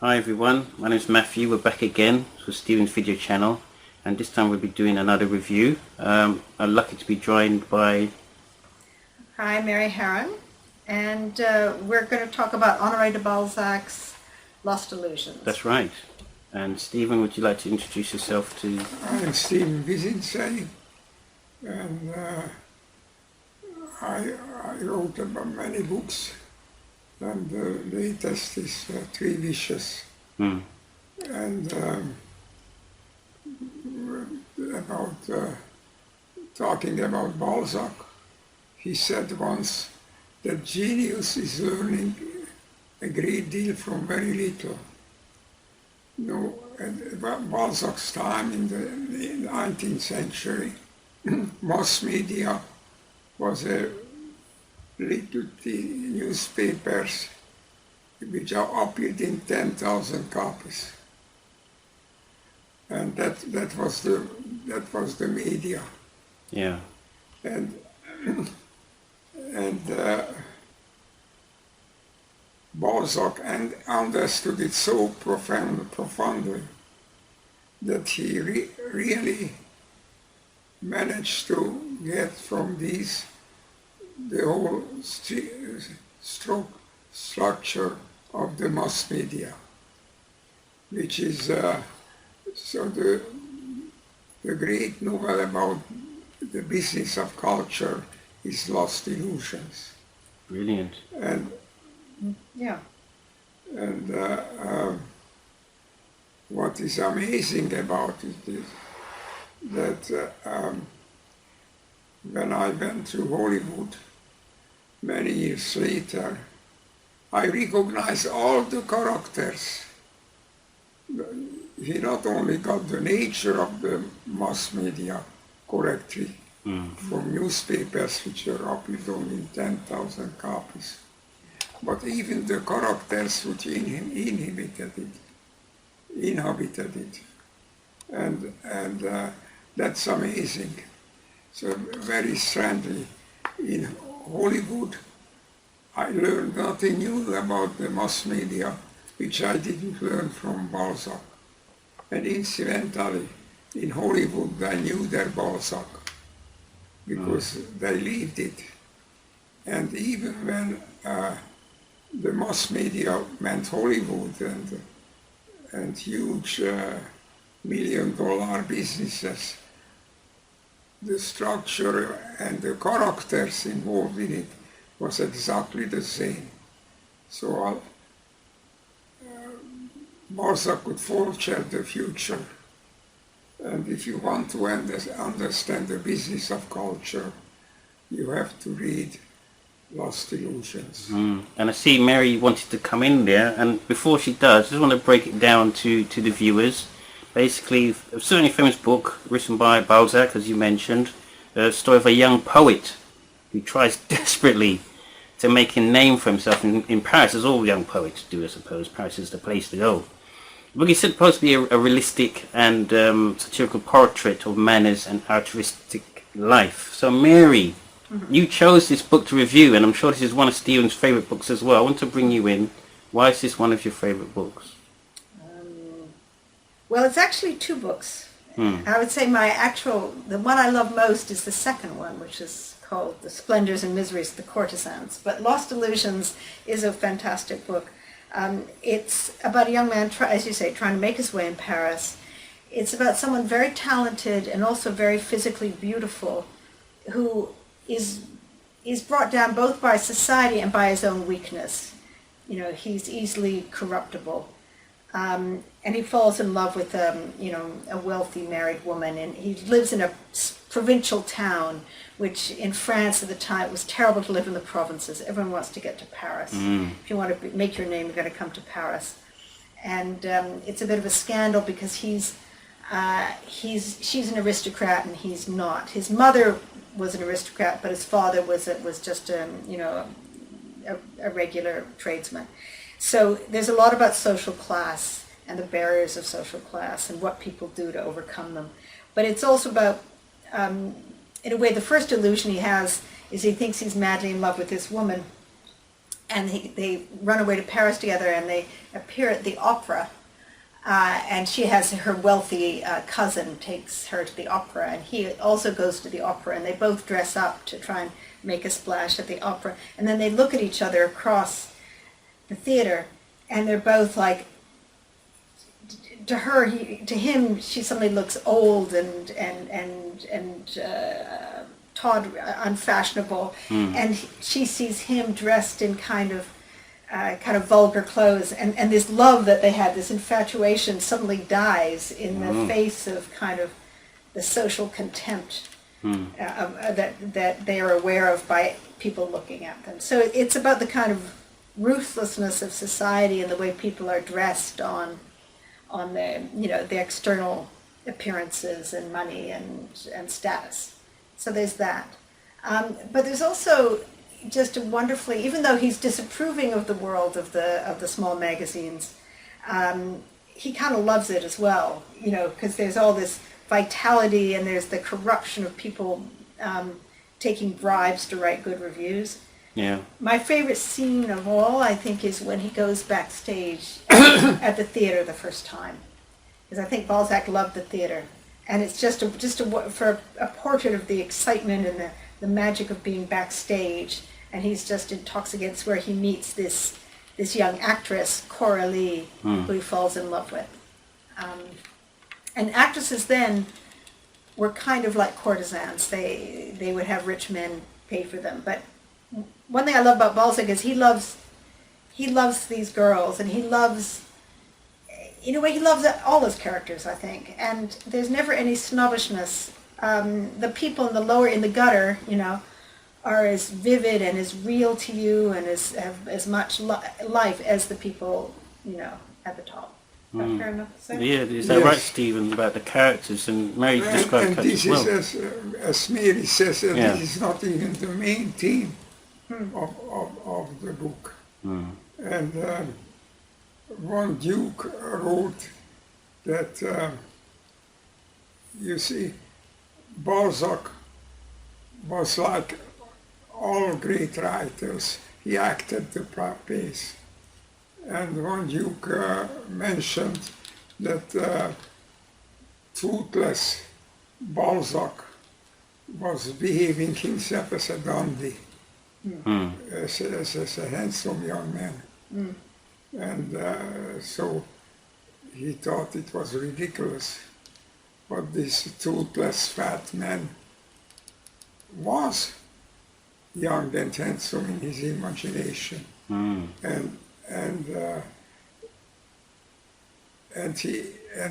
Hi everyone, my name is Matthew. We're back again for Stephen's video channel, and this time we'll be doing another review. I'm lucky to be joined by... Hi, Mary Harron, and we're going to talk about Honoré de Balzac's Lost Illusions. That's right. And Stephen, would you like to introduce yourself to... I'm Stephen Vizinczey, and I wrote about many books, and the latest is Three Wishes. And about talking about Balzac, he said once that genius is learning a great deal from very little. No, at Balzac's time in the 19th century, mass media was a little newspapers which are appeared in 10,000 copies, and that was the media. Yeah. And Balzac understood it so profoundly that he really managed to get from these the whole structure of the mass media, which is so the great novel about the business of culture is Lost Illusions. Brilliant. And yeah. And what is amazing about it is that when I went to Hollywood many years later, I recognized all the characters. He not only got the nature of the mass media correctly from newspapers which are appeared only in 10,000 copies, but even the characters which inhabited it. And that's amazing. So very strangely, in Hollywood, I learned nothing new about the mass media, which I didn't learn from Balzac. And incidentally, in Hollywood, I knew their Balzac, because they lived it. And even when the mass media meant Hollywood and huge million-dollar businesses, the structure and the characters involved in it was exactly the same. So Balzac could foretell the future. And if you want to understand the business of culture, you have to read Lost Illusions. And I see Mary wanted to come in there, and before she does, I just want to break it down to the viewers. Basically, a certainly famous book written by Balzac, as you mentioned, a story of a young poet who tries desperately to make a name for himself in Paris, as all young poets do, I suppose. Paris is the place to go. The book is supposed to be a realistic and satirical portrait of manners and altruistic life. So Mary, you chose this book to review, and I'm sure this is one of Stephen's favourite books as well. I want to bring you in. Why is this one of your favourite books? Well, it's actually two books. I would say the one I love most is the second one, which is called The Splendors and Miseries of the Courtesans. But Lost Illusions is a fantastic book. It's about a young man, as you say, trying to make his way in Paris. It's about someone very talented and also very physically beautiful, who is brought down both by society and by his own weakness. You know, he's easily corruptible. And he falls in love with a wealthy married woman, and he lives in a provincial town, which in France at the time it was terrible to live in the provinces. Everyone wants to get to Paris. If you want to make your name, you've got to come to Paris. And it's a bit of a scandal because she's an aristocrat and he's not. His mother was an aristocrat, but his father was just a regular tradesman. So there's a lot about social class and the barriers of social class and what people do to overcome them. But it's also about, in a way, the first illusion he has is he thinks he's madly in love with this woman, and they run away to Paris together, and they appear at the opera. And she has her wealthy cousin takes her to the opera, and he also goes to the opera, and they both dress up to try and make a splash at the opera. And then they look at each other across the theater, and they're both like, to her, to him, she suddenly looks old and unfashionable, and she sees him dressed in kind of vulgar clothes, and this love that they had, this infatuation, suddenly dies in the face of kind of the social contempt that they are aware of by people looking at them. So it's about the kind of ruthlessness of society and the way people are dressed on the the external appearances and money and status. So there's that. But there's also just a wonderfully, even though he's disapproving of the world of the small magazines, he kind of loves it as well, because there's all this vitality and there's the corruption of people taking bribes to write good reviews. Yeah. My favorite scene of all, I think, is when he goes backstage at the theater the first time, because I think Balzac loved the theater, and it's for a portrait of the excitement and the magic of being backstage, and he's just intoxicated. It's where he meets this young actress, Coralie, who he falls in love with. And actresses then were kind of like courtesans. They would have rich men pay for them. But one thing I love about Balzac is he loves these girls, and he loves, in a way, he loves all his characters, I think. And there's never any snobbishness. The people in the gutter, are as vivid and as real to you and have as much life as the people, at the top. Is that fair enough to say? Yeah, is that right, Stephen, about the characters? And Mary described characters as well. This is, as Mary says, this is not even the main theme of the book. And one Duke wrote that, you see, Balzac was like all great writers. He acted the plays. And one Duke mentioned that toothless Balzac was behaving himself as a dandy, as a handsome young man. And so he thought it was ridiculous. But this toothless fat man was young and handsome in his imagination, and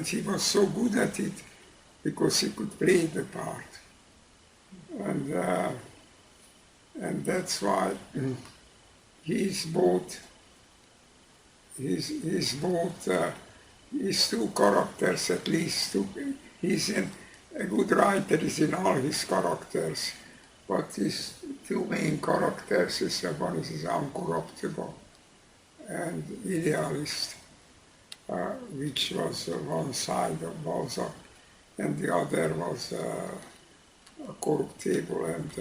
he was so good at it because he could play the part, and that's why he's two characters at least. A good writer is in all his characters, but his two main characters is one is incorruptible and idealist, which was one side of Balzac, and the other was corruptible and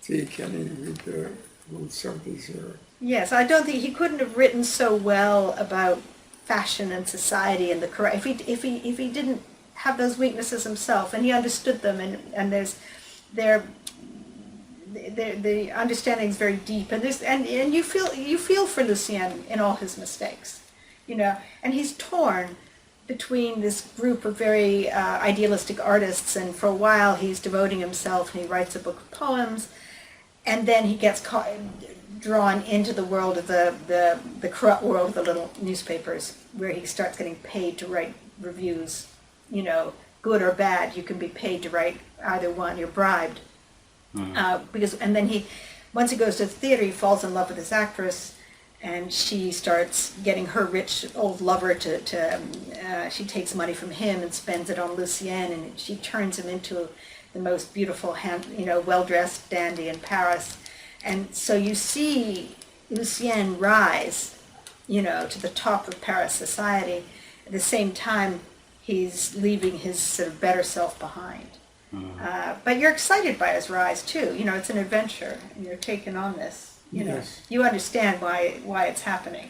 taken in with the goods of this earth. Yes, I don't think he couldn't have written so well about fashion and society and the correct if he didn't have those weaknesses himself, and he understood them, and the understanding is very deep, and you feel for Lucien in all his mistakes, and he's torn between this group of very idealistic artists, and for a while he's devoting himself and he writes a book of poems, and then he gets drawn into the world of the corrupt world of the little newspapers, where he starts getting paid to write reviews, good or bad. You can be paid to write either one. You're bribed. And then once he goes to the theater, he falls in love with this actress, and she starts getting her rich old lover she takes money from him and spends it on Lucien, and she turns him into the most beautiful, well-dressed dandy in Paris. And so you see Lucien rise, to the top of Paris society. At the same time, he's leaving his sort of better self behind. But you're excited by his rise too. It's an adventure, and you're taken on this You know, Yes. you understand why it's happening.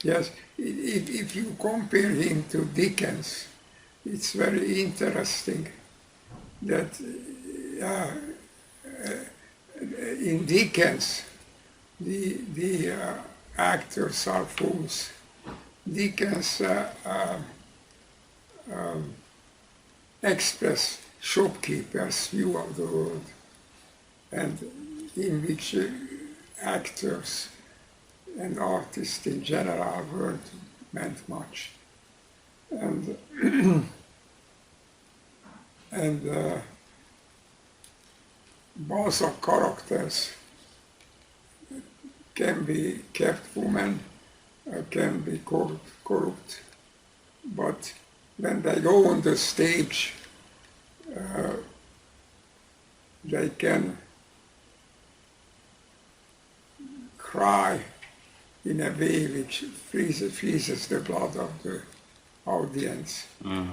Yes, if you compare him to Dickens, it's very interesting that in Dickens, the actors are fools. Dickens express shopkeepers' view of the world, and in which actors and artists in general weren't meant much. And and Balzac characters can be kept women, can be corrupt, but when they go on the stage, they can cry in a way which freezes the blood of the audience.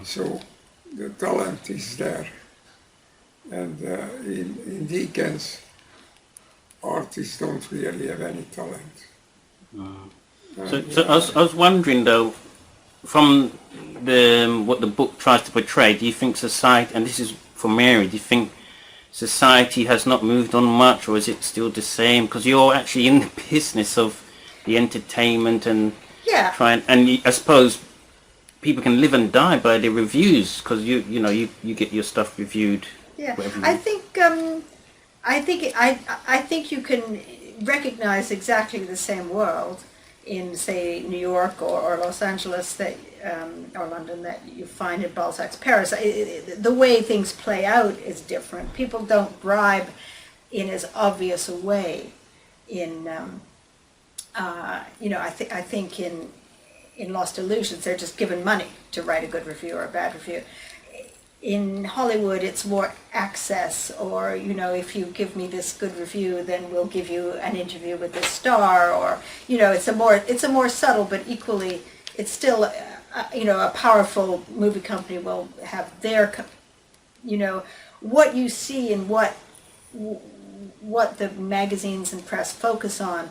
So the talent is there. And in Dickens, artists don't really have any talent. So I was wondering though, from what the book tries to portray, do you think society, and this is for Mary, do you think society has not moved on much, or is it still the same? Because you're actually in the business of the entertainment and Yeah. I suppose people can live and die by the reviews, because you get your stuff reviewed. Yeah, whatever you- I think you can recognize exactly the same world in, say, New York or Los Angeles or London that you find in Balzac's Paris. The way things play out is different. People don't bribe in as obvious a way. I think in Lost Illusions they're just given money to write a good review or a bad review. In Hollywood, it's more access, or, if you give me this good review, then we'll give you an interview with this star, or, it's a more subtle, but equally, it's still, a powerful movie company will have their, what you see and what the magazines and press focus on.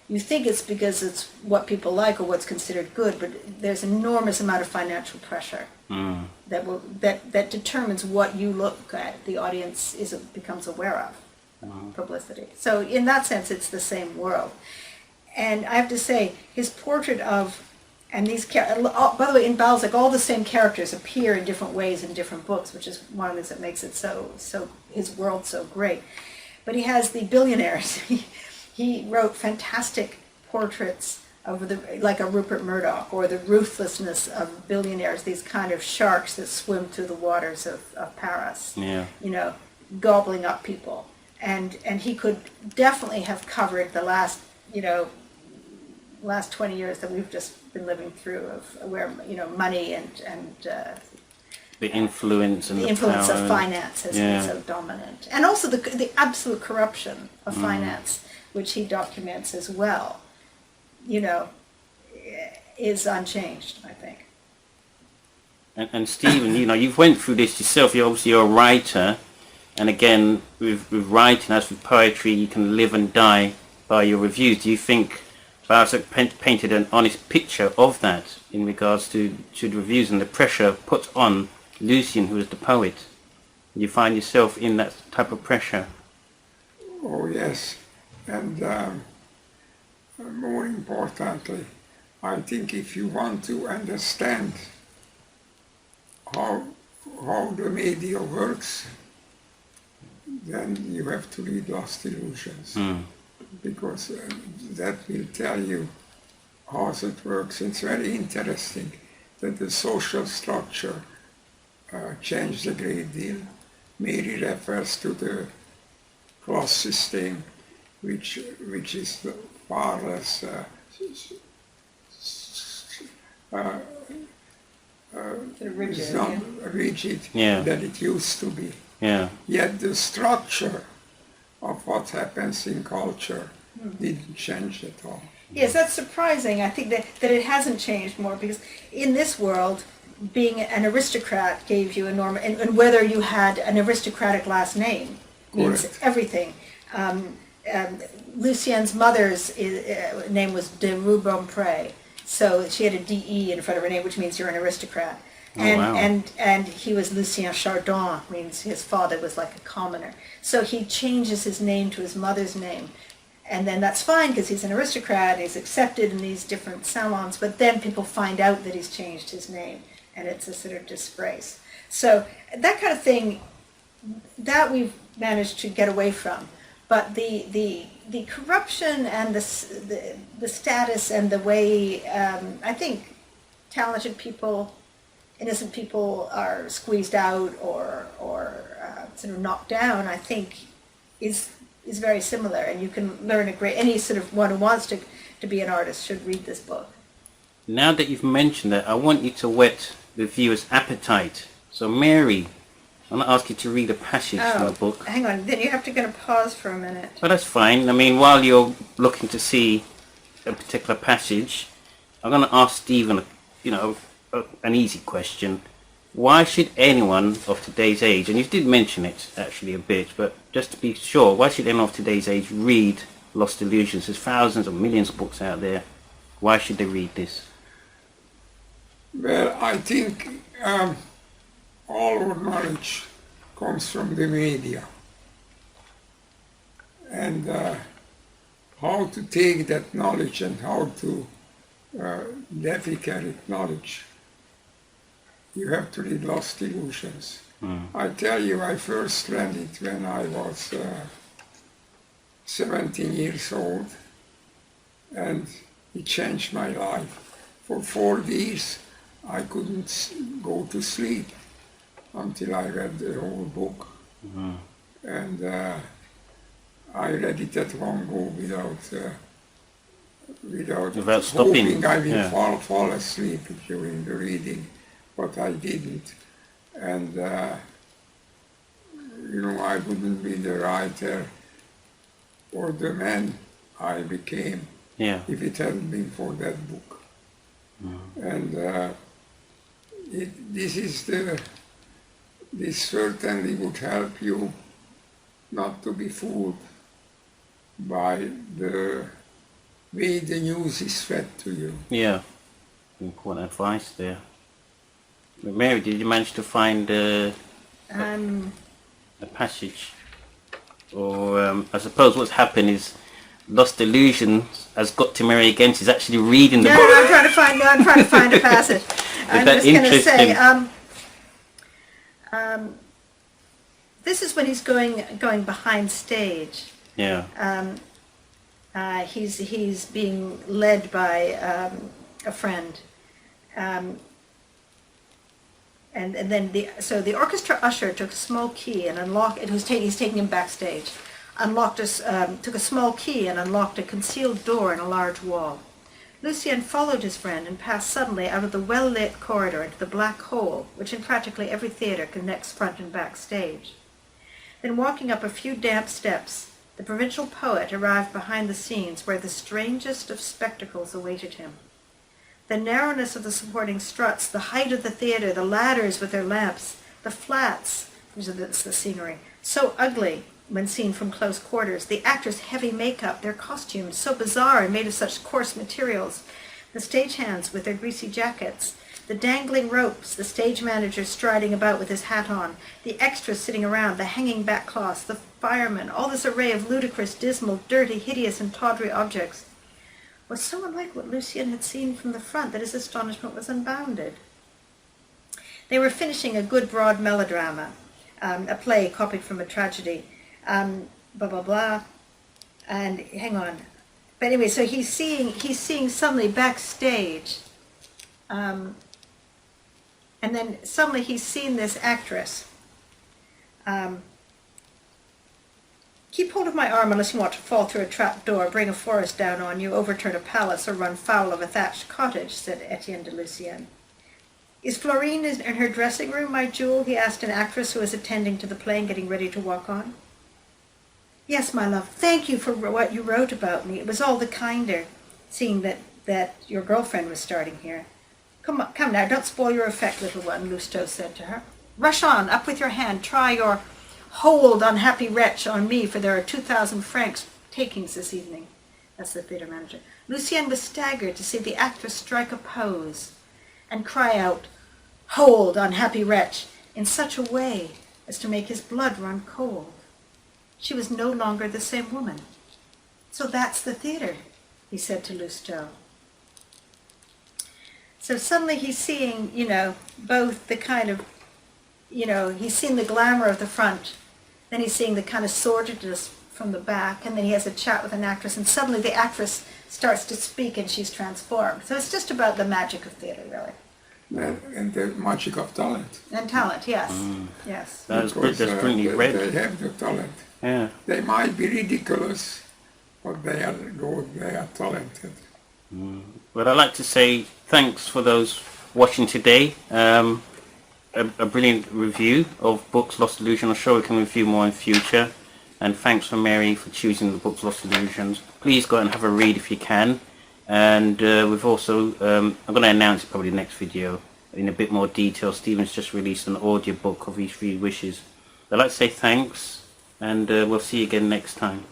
You think it's because it's what people like or what's considered good, but there's an enormous amount of financial pressure that determines what you look at, the audience becomes aware of, publicity. So in that sense, it's the same world. And I have to say, his portrait of, and these, by the way, in Balzac, all the same characters appear in different ways in different books, which is one of the things that makes it so his world so great. But he has the billionaires. He wrote fantastic portraits of like a Rupert Murdoch, or the ruthlessness of billionaires, these kind of sharks that swim through the waters of Paris, gobbling up people. And he could definitely have covered the last 20 years that we've just been living through, of where, money and the influence and the influence of finance has been so dominant. And also the absolute corruption of finance, which he documents as well, is unchanged, I think. And Stephen, you've went through this yourself. You're a writer, and again, with writing, as with poetry, you can live and die by your reviews. Do you think Balzac painted an honest picture of that in regards to the reviews and the pressure put on Lucien, who is the poet? You find yourself in that type of pressure? Oh yes, and more importantly, I think if you want to understand how the media works, then you have to read Lost Illusions, because that will tell you how it works. It's very interesting that the social structure changed a great deal. Mary refers to the class system, which is far less rigid than it used to be. Yeah. Yet the structure of what happens in culture didn't change at all. Yes, that's surprising. I think that it hasn't changed more, because in this world, being an aristocrat gave you and whether you had an aristocratic last name means Correct. everything. Lucien's mother's name was de Rubempré, so she had a D-E in front of her name, which means you're an aristocrat. And, wow. and he was Lucien Chardon, means his father was like a commoner. So he changes his name to his mother's name. And then that's fine because he's an aristocrat, he's accepted in these different salons, but then people find out that he's changed his name, and it's a sort of disgrace. So that kind of thing, that we've managed to get away from. But the corruption and the status and the way, I think, talented people, innocent people are squeezed out or sort of knocked down, I think, is very similar. And you can learn any sort of one who wants to be an artist should read this book. Now that you've mentioned that, I want you to whet the viewer's appetite. So Mary, I'm going to ask you to read a passage from the book. Hang on, then you have to pause for a minute. Well, that's fine. I mean, while you're looking to see a particular passage, I'm going to ask Stephen, an easy question. Why should anyone of today's age, and you did mention it actually a bit, but just to be sure, why should anyone of today's age read Lost Illusions? There's thousands or millions of books out there. Why should they read this? Well, I think all our knowledge comes from the media. And how to take that knowledge and how to defecate knowledge, you have to read Lost Illusions. I tell you, I first read it when I was 17 years old, and it changed my life. For 4 years, I couldn't go to sleep until I read the whole book. And I read it at one go without stopping. Hoping I will fall asleep during the reading, but I didn't. And I wouldn't be the writer or the man I became if it hadn't been for that book. And this certainly would help you not to be fooled by the way the news is fed to you. Yeah, important advice there. Mary, did you manage to find a passage? Or I suppose what's happened is Lost Illusions has got to Mary again. She's actually reading the book. I'm trying to find a passage. I'm just going to say, this is when he's going behind stage. Yeah. He's being led by a friend, and then the orchestra usher took a small key and unlocked. He's taking him backstage. Took a small key and unlocked a concealed door in a large wall. Lucien followed his friend and passed suddenly out of the well-lit corridor into the black hole, which in practically every theatre connects front and back stage. Then walking up a few damp steps, the provincial poet arrived behind the scenes where the strangest of spectacles awaited him. The narrowness of the supporting struts, the height of the theatre, the ladders with their lamps, the flats, these are the scenery, so ugly when seen from close quarters, the actors' heavy makeup, their costumes so bizarre and made of such coarse materials, the stagehands with their greasy jackets, the dangling ropes, the stage manager striding about with his hat on, the extras sitting around, the hanging back cloths, the firemen, all this array of ludicrous, dismal, dirty, hideous, and tawdry objects, was so unlike what Lucien had seen from the front that his astonishment was unbounded. They were finishing a good broad melodrama, a play copied from a tragedy, blah blah blah, and hang on. But anyway, so he's seeing suddenly backstage, and then suddenly he's seen this actress. Keep hold of my arm unless you want to fall through a trap door, bring a forest down on you, overturn a palace, or run foul of a thatched cottage, said Etienne de Lucien. Is Florine in her dressing room, my jewel? He asked an actress who was attending to the play and getting ready to walk on. Yes, my love, thank you for what you wrote about me. It was all the kinder, seeing that your girlfriend was starting here. Come now, don't spoil your effect, little one, Lousteau said to her. Rush on, up with your hand, try your hold, unhappy wretch, on me, for there are 2,000 francs takings this evening. That's the theatre manager. Lucienne was staggered to see the actress strike a pose and cry out, "Hold, unhappy wretch," in such a way as to make his blood run cold. She was no longer the same woman. "So that's the theatre," he said to Lousteau. So suddenly he's seeing, both the kind of, he's seeing the glamour of the front, then he's seeing the kind of sordidness from the back, and then he has a chat with an actress, and suddenly the actress starts to speak and she's transformed. So it's just about the magic of theatre, really. And the magic of talent. And talent, yes. Yes. That's Because, brilliantly read. They have the talent. Yeah. They might be ridiculous, but they are good, they are talented. Well, I'd like to say thanks for those watching today. A brilliant review of books Lost Illusion. I'm sure we can review more in future. And thanks for Mary for choosing the books Lost Illusions. Please go out and have a read if you can. And we've also, I'm going to announce it probably in the next video in a bit more detail. Stephen's just released an audiobook of his 3 wishes. I'd like to say thanks, and we'll see you again next time.